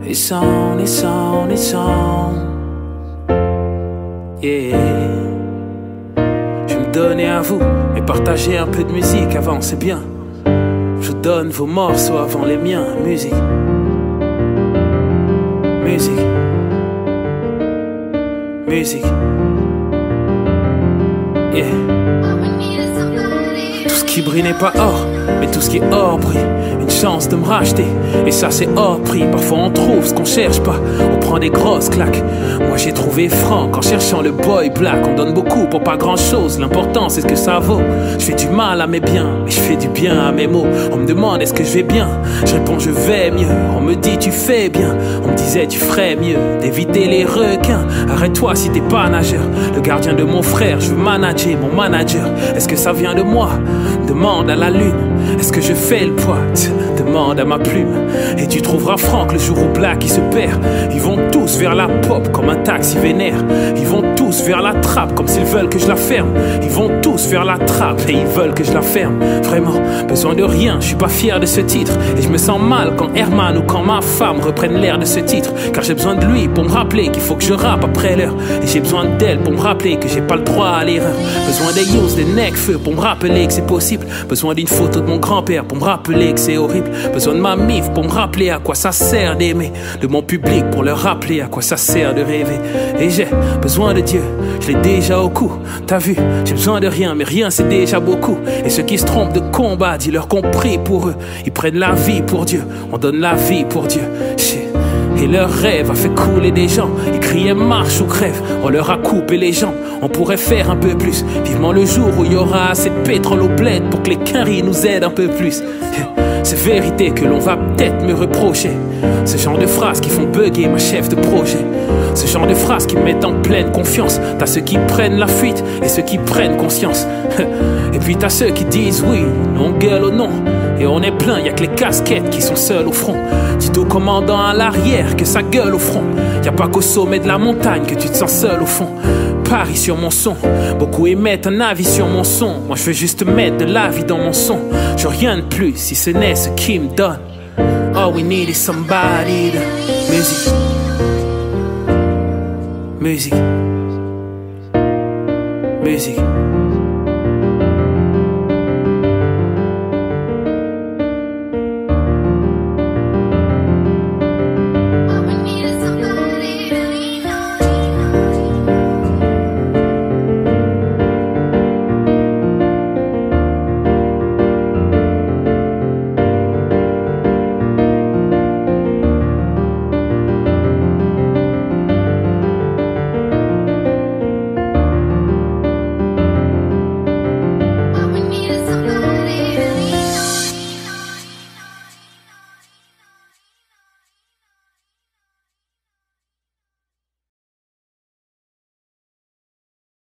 It's on, it's on, it's on. Yeah. Je vais me donner à vous, mais partager un peu de musique avant, c'est bien. Je donne vos morceaux avant les miens. Musique. Musique. Musique. Yeah. Tout ce qui brille n'est pas or, mais tout ce qui est or brille. Une chance de me racheter, et ça c'est hors prix. Parfois on trouve ce qu'on cherche pas, on prend des grosses claques. Moi j'ai trouvé franc en cherchant le boy black. On donne beaucoup pour pas grand chose, l'important c'est ce que ça vaut. Je fais du mal à mes biens, mais je fais du bien à mes mots. On me demande est-ce que je vais bien, je réponds je vais mieux. On me dit tu fais bien, on me disait tu ferais mieux d'éviter les requins. Arrête-toi si t'es pas nageur. Le gardien de mon frère, je veux manager mon manager. Est-ce que ça vient de moi? Demande à la lune. Est-ce que je fais le poids? Demande à ma plume. Et tu trouveras Franck le jour où Black il se perd. Ils vont tous vers la pop comme un taxi vénère. Ils vont tous vers la trappe comme s'ils veulent que je la ferme. Ils vont tous vers la trappe et ils veulent que je la ferme. Vraiment, besoin de rien, je suis pas fier de ce titre. Et je me sens mal quand Herman ou quand ma femme reprennent l'air de ce titre. Car j'ai besoin de lui pour me rappeler qu'il faut que je rappe après l'heure. Et j'ai besoin d'elle pour me rappeler que j'ai pas le droit à l'erreur. Besoin des youths, des necfeux pour me rappeler que c'est possible. Besoin d'une photo de mon grand-père pour me rappeler que c'est horrible. Besoin de ma mif pour me rappeler à quoi ça sert d'aimer. De mon public pour leur rappeler à quoi ça sert de rêver. Et j'ai besoin de Dieu, je l'ai déjà au cou. T'as vu, j'ai besoin de rien, mais rien c'est déjà beaucoup. Et ceux qui se trompent de combat, dis-leur qu'on prie pour eux. Ils prennent la vie pour Dieu, on donne la vie pour Dieu. Et leur rêve a fait couler des gens. Ils criaient marche ou crève, on leur a coupé les jambes. On pourrait faire un peu plus, vivement le jour où il y aura assez de pétrole au bled pour que les quinries nous aident un peu plus. C'est vérité que l'on va peut-être me reprocher. Ce genre de phrases qui font bugger ma chef de projet. Ce genre de phrases qui me mettent en pleine confiance. T'as ceux qui prennent la fuite et ceux qui prennent conscience. Et puis t'as ceux qui disent oui, on gueule au non. Et on est plein, y'a que les casquettes qui sont seules au front. Dites au commandant à l'arrière que ça gueule au front. Y'a pas qu'au sommet de la montagne que tu te sens seul au fond. Paris sur mon son, beaucoup émettent un avis sur mon son. Moi je veux juste mettre de la vie dans mon son. Je veux rien de plus si ce n'est ce qui me donne. All we need is somebody to... Musique. Musique. Musique.